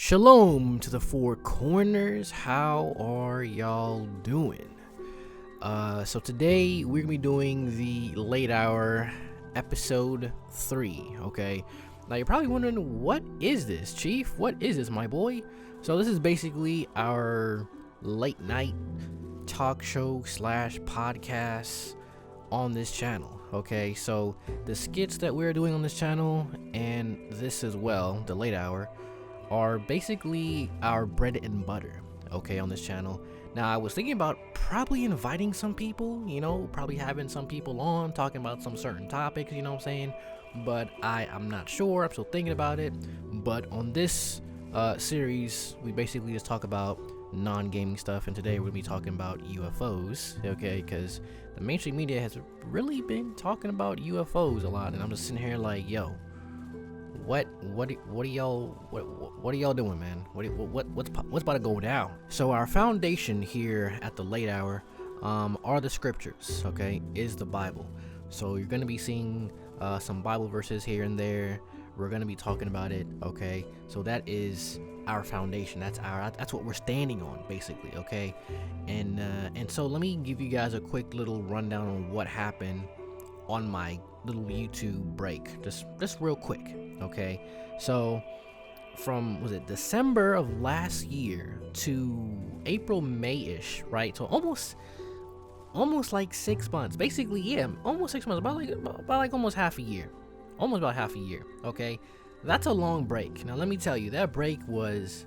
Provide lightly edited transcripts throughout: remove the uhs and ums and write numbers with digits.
Shalom to the four corners. How are y'all doing? So today we're gonna be doing the late hour episode 3. Okay, now you're probably wondering, what is this, Chief? What is this, my boy? So this is basically our late night talk show slash podcast on this channel. Okay, so the skits that we're doing on this channel and this as well, the late hour, are basically our bread and butter, okay, on this channel. Now, I was thinking about probably inviting some people, probably having some people on, talking about some certain topics, you know what I'm saying? But I'm not sure, I'm still thinking about it. But on this series, we basically just talk about non-gaming stuff, and today we're gonna be talking about UFOs, okay? Because the mainstream media has really been talking about UFOs a lot, and I'm just sitting here like, yo, what are y'all doing, man? What's about to go down? So our foundation here at the late hour are the scriptures, okay? Is the Bible. So you're gonna be seeing some Bible verses here and there. We're gonna be talking about it, okay? So that is our foundation. That's what we're standing on, basically, okay? And so let me give you guys a quick little rundown on what happened on my little YouTube break, just real quick, okay? So from, was it December of last year to April, May-ish, right? So almost like 6 months, basically. Yeah, almost 6 months, about almost half a year, almost about half a year, okay? That's a long break. Now let me tell you, that break was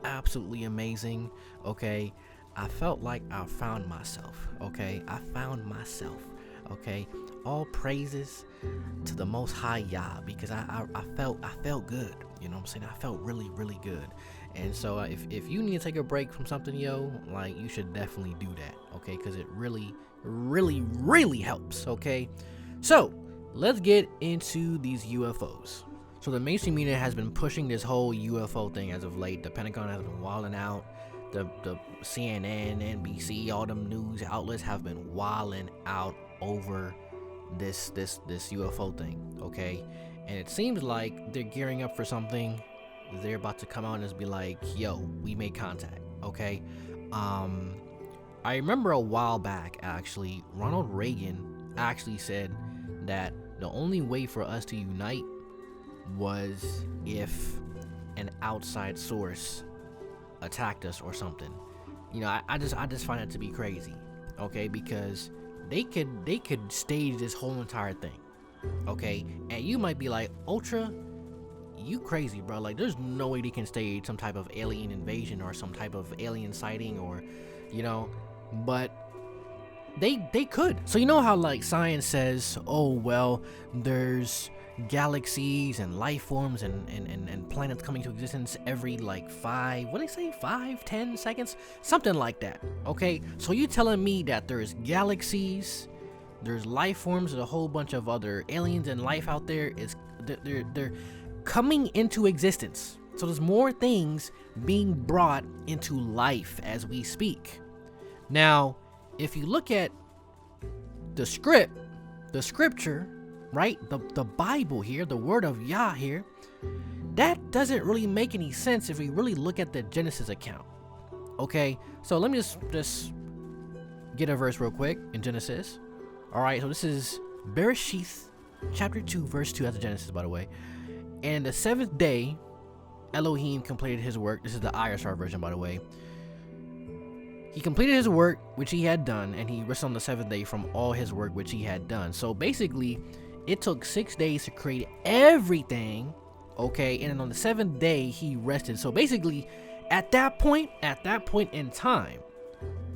absolutely amazing, okay? I felt like I found myself, okay? Okay, all praises to the Most High Yah, because I felt good, you know what I'm saying? I felt really good. And so if you need to take a break from something, yo, like, you should definitely do that, okay? Because it really helps, okay? So let's get into these UFOs. So the mainstream media has been pushing this whole UFO thing as of late. The Pentagon has been wilding out. The CNN, NBC, all them news outlets have been wilding out over this UFO thing, okay? And it seems like they're gearing up for something. They're about to come out and just be like, yo, we made contact, okay? I remember a while back, actually, Ronald Reagan actually said that the only way for us to unite was if an outside source attacked us or something. I just find it to be crazy, okay? Because they could stage this whole entire thing, okay? And you might be like, Ultra, you crazy, bro? Like, there's no way they can stage some type of alien invasion or some type of alien sighting, or but they could. So you know how, like, science says, oh well, there's galaxies and life forms and planets coming to existence every, like, 5-10 seconds, something like that, okay? So you telling me that there's galaxies, there's life forms, and a whole bunch of other aliens and life out there they're coming into existence. So there's more things being brought into life as we speak. Now, if you look at the scripture, right, the Bible here, the word of Yah here, that doesn't really make any sense if we really look at the Genesis account, okay? So let me just get a verse real quick in Genesis. All right, so this is Bereshith chapter 2 verse 2. That's the Genesis, by the way. And the 7th day Elohim completed his work. This is the ISR version, by the way. He completed his work which he had done, and he rested on the 7th day from all his work which he had done. So basically, it took 6 days to create everything, okay? And then on the 7th day, he rested. So basically, at that point in time,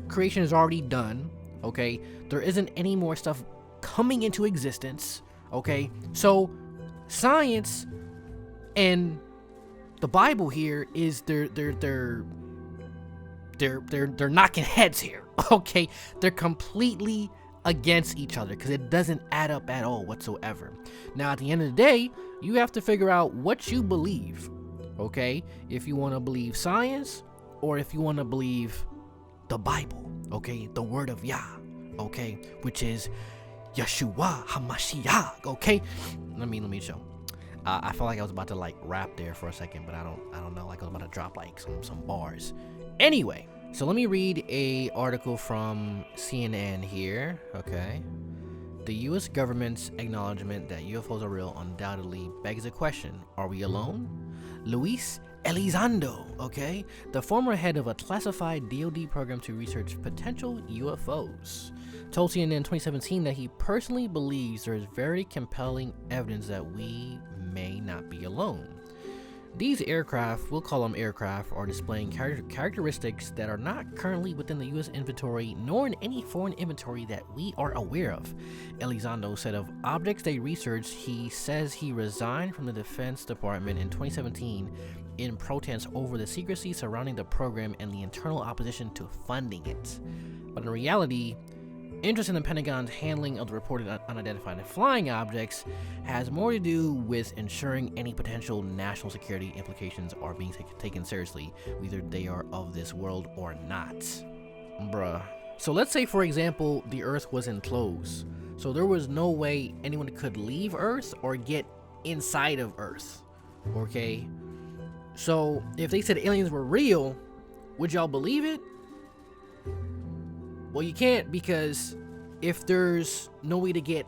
creation is already done, okay? There isn't any more stuff coming into existence, okay? So science and the Bible here is they're knocking heads here, okay? They're completely against each other because it doesn't add up at all whatsoever. Now, at the end of the day, you have to figure out what you believe, okay? If you want to believe science or if you want to believe the Bible, okay? The word of Yah, okay? Which is Yeshua HaMashiach, okay? Let me show. I felt like I was about to like rap there for a second, but I don't know. Like I was about to drop like some bars. Anyway, so let me read a article from CNN here. Okay. The U.S. government's acknowledgement that UFOs are real undoubtedly begs a question. Are we alone? 𝐷𝐿, okay, the former head of a classified DoD program to research potential UFOs, told CNN in 2017 that he personally believes there is very compelling evidence that we may not be alone. These aircraft, we'll call them aircraft, are displaying characteristics that are not currently within the U.S. inventory nor in any foreign inventory that we are aware of. Elizondo said of objects they researched, he says he resigned from the Defense Department in 2017 in protest over the secrecy surrounding the program and the internal opposition to funding it. But in reality, interest in the Pentagon's handling of the reported unidentified flying objects has more to do with ensuring any potential national security implications are being taken seriously, whether they are of this world or not. Bruh. So let's say, for example, the Earth was enclosed. So there was no way anyone could leave Earth or get inside of Earth. Okay? So if they said aliens were real, would y'all believe it? Well, you can't, because if there's no way to get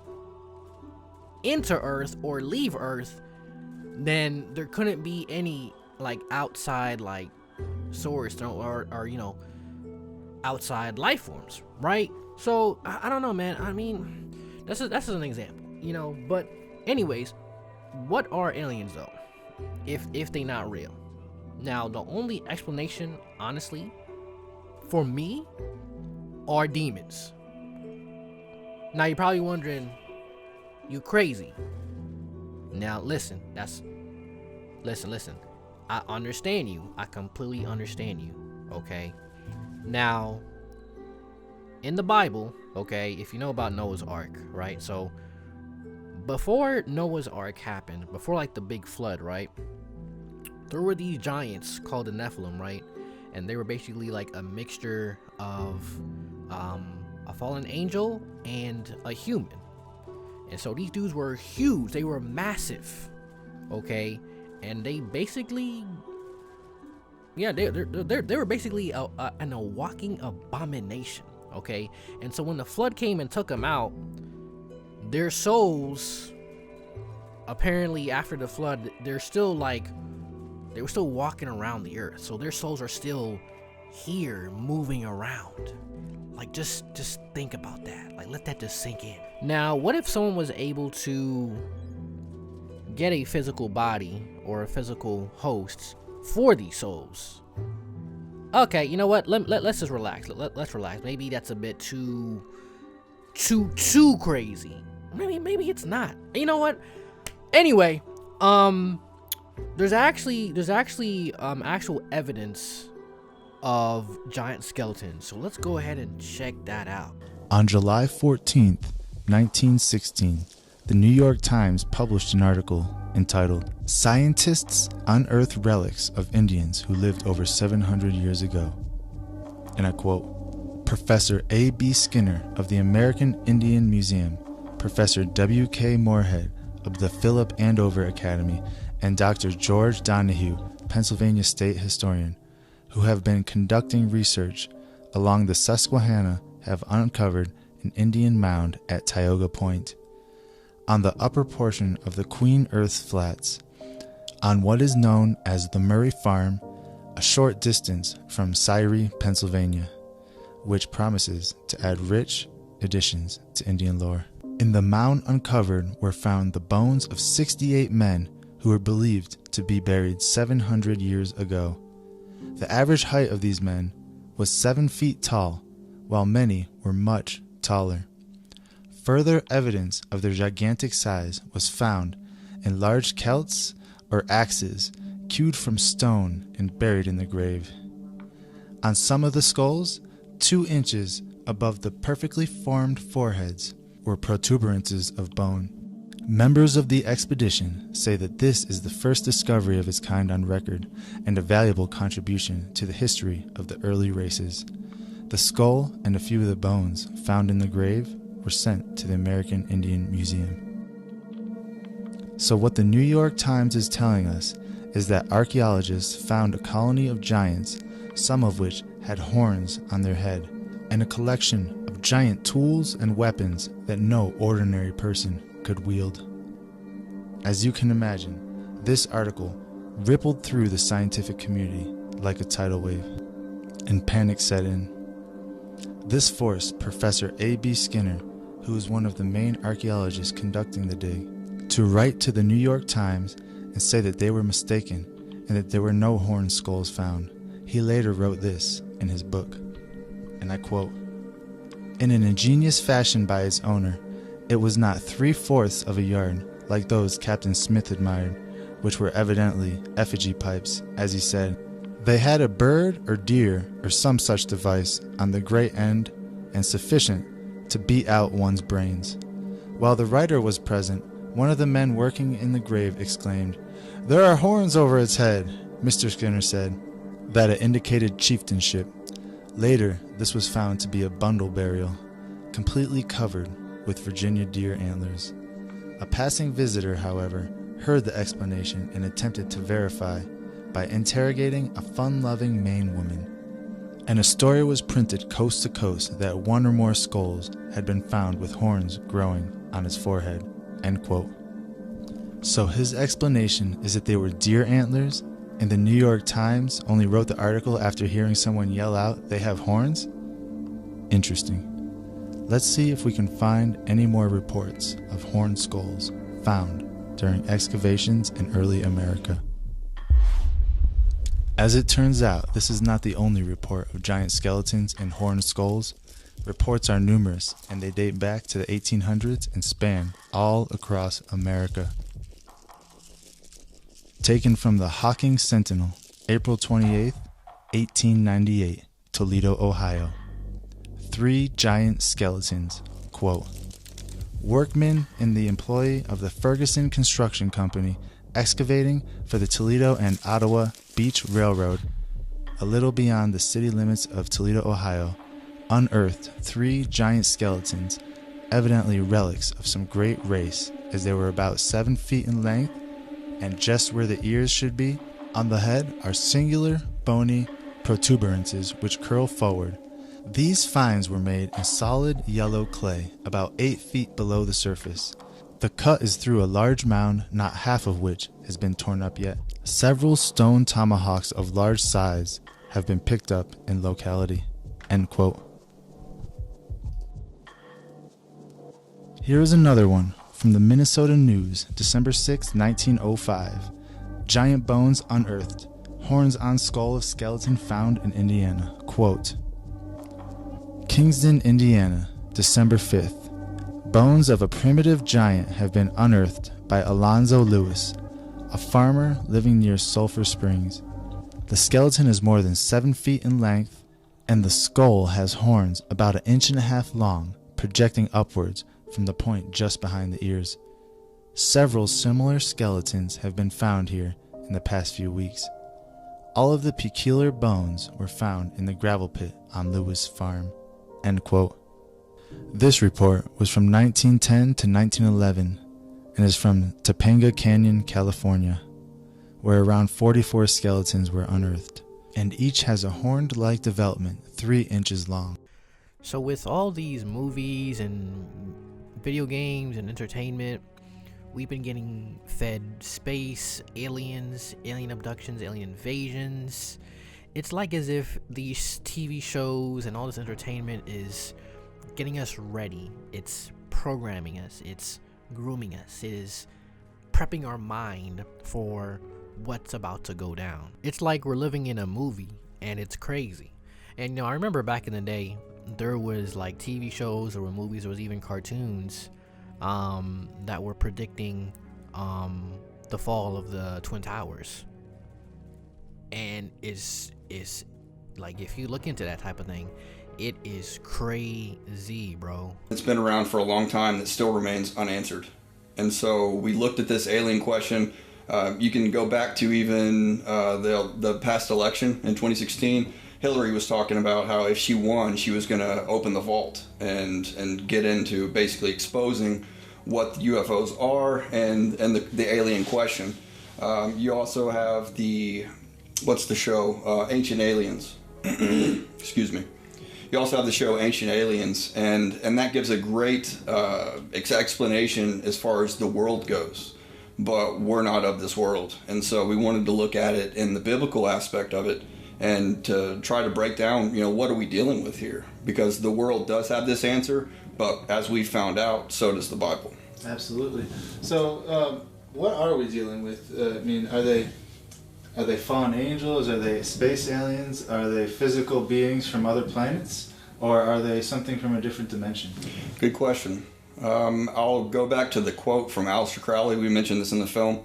into Earth or leave Earth, then there couldn't be any like outside like source or you know, outside life forms, right? So I don't know, man. I mean, that's an example, you know. But anyways, what are aliens though, if they not real? Now, the only explanation, honestly, for me, are demons. Now you're probably wondering, you crazy. Now listen, listen. I understand you. I completely understand you. Okay. Now, in the Bible, okay, if you know about Noah's Ark, right? So before Noah's Ark happened, before like the big flood, right? There were these giants called the Nephilim, right? And they were basically like a mixture of a fallen angel and a human. And so these dudes were huge. They were massive. Okay. And they basically, yeah, they were basically a walking abomination. Okay. And so when the flood came and took them out, their souls, apparently after the flood, they were still walking around the earth. So their souls are still here moving around. Like, just think about that. Like, let that just sink in. Now, what if someone was able to get a physical body or a physical host for these souls? Okay, you know what? Let's just relax. Let's relax. Maybe that's a bit too crazy. Maybe it's not. You know what? Anyway, there's actually actual evidence of giant skeletons. So let's go ahead and check that out. On July 14th, 1916, the New York Times published an article entitled "Scientists Unearth Relics of Indians Who Lived Over 700 Years Ago." And I quote, Professor A.B. Skinner of the American Indian Museum, Professor W.K. Moorhead of the Philip Andover Academy, and Dr. George Donahue, Pennsylvania State Historian, who have been conducting research along the Susquehanna, have uncovered an Indian mound at Tioga Point, on the upper portion of the Queen Earth Flats, on what is known as the Murray Farm, a short distance from Sciery, Pennsylvania, which promises to add rich additions to Indian lore. In the mound uncovered were found the bones of 68 men who were believed to be buried 700 years ago. The average height of these men was 7 feet tall, while many were much taller. Further evidence of their gigantic size was found in large celts or axes hewed from stone and buried in the grave. On some of the skulls, 2 inches above the perfectly formed foreheads, were protuberances of bone. Members of the expedition say that this is the first discovery of its kind on record and a valuable contribution to the history of the early races. The skull and a few of the bones found in the grave were sent to the American Indian Museum. So what the New York Times is telling us is that archaeologists found a colony of giants, some of which had horns on their head, and a collection of giant tools and weapons that no ordinary person could wield. As you can imagine, this article rippled through the scientific community like a tidal wave, and panic set in. This forced Professor A.B. Skinner, who was one of the main archaeologists conducting the dig, to write to the New York Times and say that they were mistaken and that there were no horned skulls found. He later wrote this in his book, and I quote, "In an ingenious fashion by its owner, it was not 3/4 of a yard like those Captain Smith admired, which were evidently effigy pipes, as he said. They had a bird or deer or some such device on the great end, and sufficient to beat out one's brains. While the writer was present, one of the men working in the grave exclaimed, 'There are horns over its head.' Mr. Skinner said that it indicated chieftainship. Later, this was found to be a bundle burial, completely covered with Virginia deer antlers. A passing visitor, however, heard the explanation and attempted to verify by interrogating a fun-loving Maine woman, and a story was printed coast to coast that one or more skulls had been found with horns growing on its forehead." End quote. So his explanation is that they were deer antlers, and the New York Times only wrote the article after hearing someone yell out, "They have horns"? Interesting. Let's see if we can find any more reports of horned skulls found during excavations in early America. As it turns out, this is not the only report of giant skeletons and horned skulls. Reports are numerous, and they date back to the 1800s and span all across America. Taken from the Hawking Sentinel, April 28, 1898, Toledo, Ohio. 3 giant skeletons, quote, "Workmen in the employ of the Ferguson Construction Company excavating for the Toledo and Ottawa Beach Railroad, a little beyond the city limits of Toledo, Ohio, unearthed 3 giant skeletons, evidently relics of some great race, as they were about 7 feet in length, and just where the ears should be, on the head, are singular bony protuberances which curl forward. These finds were made in solid yellow clay, about 8 feet below the surface. The cut is through a large mound, not half of which has been torn up yet. Several stone tomahawks of large size have been picked up in locality." End quote. Here is another one from the Minnesota News, December 6, 1905. "Giant bones unearthed. Horns on skull of skeleton found in Indiana." Quote, "Kingston, Indiana, December 5th. Bones of a primitive giant have been unearthed by Alonzo Lewis, a farmer living near Sulphur Springs. The skeleton is more than 7 feet in length, and the skull has horns about 1.5 inches long, projecting upwards from the point just behind the ears. Several similar skeletons have been found here in the past few weeks. All of the peculiar bones were found in the gravel pit on Lewis Farm." End quote. This report was from 1910 to 1911 and is from Topanga Canyon, California, where around 44 skeletons were unearthed, and each has a horned-like development 3 inches long. So with all these movies and video games and entertainment, we've been getting fed space, aliens, alien abductions, alien invasions. It's like as if these TV shows and all this entertainment is getting us ready. It's programming us. It's grooming us. It is prepping our mind for what's about to go down. It's like we're living in a movie, and it's crazy. And I remember back in the day, there was like TV shows or movies, there was even cartoons that were predicting the fall of the Twin Towers. And it's like, if you look into that type of thing, it is crazy, bro. It's been around for a long time that still remains unanswered. And so we looked at this alien question. You can go back to even the past election in 2016. Hillary was talking about how if she won, she was going to open the vault and get into basically exposing what UFOs are and the alien question. You also have what's the show? Ancient Aliens. Excuse me. You also have the show Ancient Aliens, and that gives a great explanation as far as the world goes. But we're not of this world. And so we wanted to look at it in the biblical aspect of it and to try to break down, what are we dealing with here? Because the world does have this answer, but as we found out, so does the Bible. Absolutely. So what are we dealing with? Are they fallen angels? Are they space aliens? Are they physical beings from other planets? Or are they something from a different dimension? Good question. I'll go back to the quote from Aleister Crowley. We mentioned this in the film.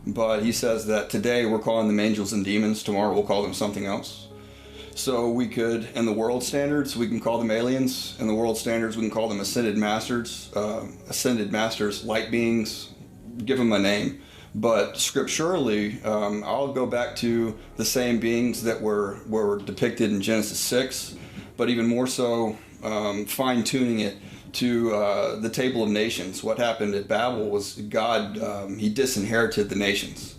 But he says that today we're calling them angels and demons. Tomorrow we'll call them something else. So we could, in the world standards, we can call them aliens. In the world standards, we can call them ascended masters, light beings, give them a name. But scripturally, I'll go back to the same beings that were depicted in Genesis 6, but even more so, fine-tuning it to the Table of Nations. What happened at Babel was God, he disinherited the nations,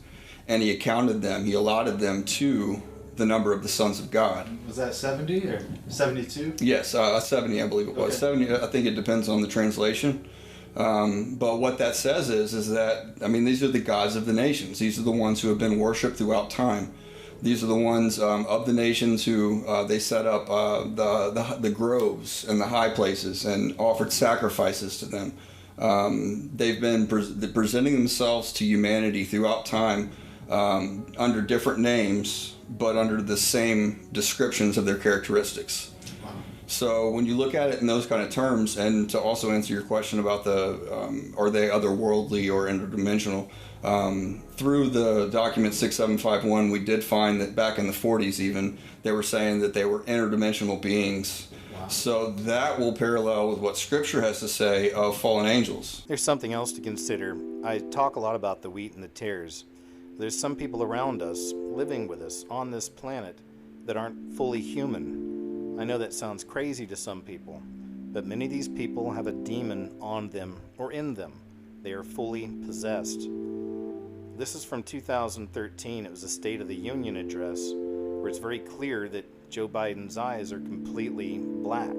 and he accounted them, he allotted them to the number of the sons of God. Was that 70 or 72? Yes, 70 I believe it was. Okay. 70, I think it depends on the translation. But what that says is that, these are the gods of the nations. These are the ones who have been worshipped throughout time. These are the ones of the nations who they set up the groves and the high places and offered sacrifices to them. They've been presenting themselves to humanity throughout time under different names, but under the same descriptions of their characteristics. So when you look at it in those kind of terms, and to also answer your question about are they otherworldly or interdimensional, through the document 6751, we did find that back in the 40s even, they were saying that they were interdimensional beings. Wow. So that will parallel with what Scripture has to say of fallen angels. There's something else to consider. I talk a lot about the wheat and the tares. There's some people around us, living with us on this planet, that aren't fully human. I know that sounds crazy to some people, but many of these people have a demon on them or in them. They are fully possessed. This is from 2013. It was a State of the Union address where it's very clear that Joe Biden's eyes are completely black.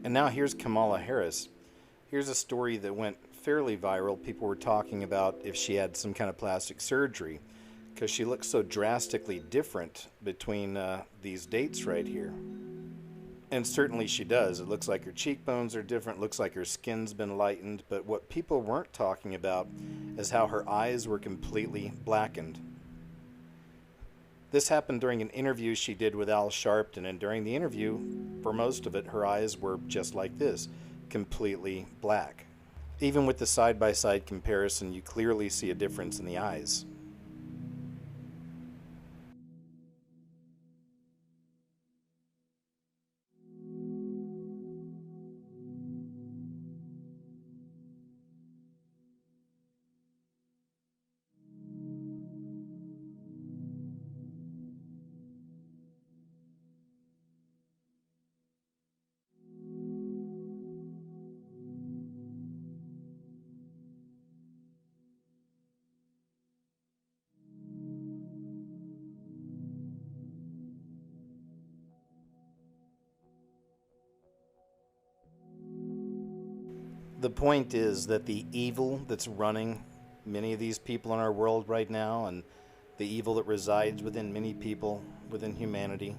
And now here's Kamala Harris. Here's a story that went fairly viral. People were talking about if she had some kind of plastic surgery because she looks so drastically different between these dates right here. And certainly she does. It looks like her cheekbones are different, looks like her skin's been lightened, but what people weren't talking about is how her eyes were completely blackened. This happened during an interview she did with Al Sharpton, and during the interview, for most of it, her eyes were just like this, completely black. Even with the side-by-side comparison, you clearly see a difference in the eyes. The point is that the evil that's running many of these people in our world right now, and the evil that resides within many people, within humanity,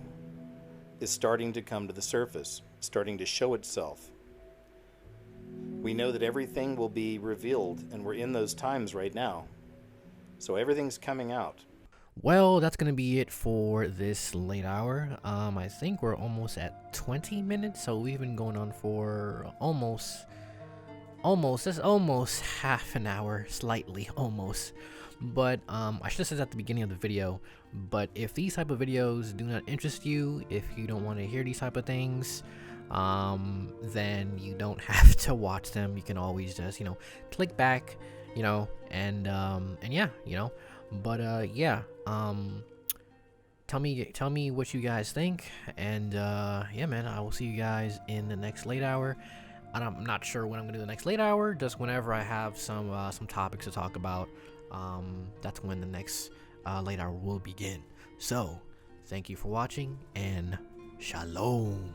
is starting to come to the surface, starting to show itself. We know that everything will be revealed, and we're in those times right now. So everything's coming out. Well, that's going to be it for this late hour. I think we're almost at 20 minutes, so we've been going on for almost almost. That's almost half an hour, slightly, almost. But I should have said that at the beginning of the video. But if these type of videos do not interest you, if you don't want to hear these type of things, then you don't have to watch them. You can always just, click back, and yeah, but yeah, tell me what you guys think, and yeah, man, I will see you guys in the next late hour. And I'm not sure when I'm gonna do the next late hour, just whenever I have some topics to talk about. That's when the next late hour will begin. So thank you for watching, and shalom.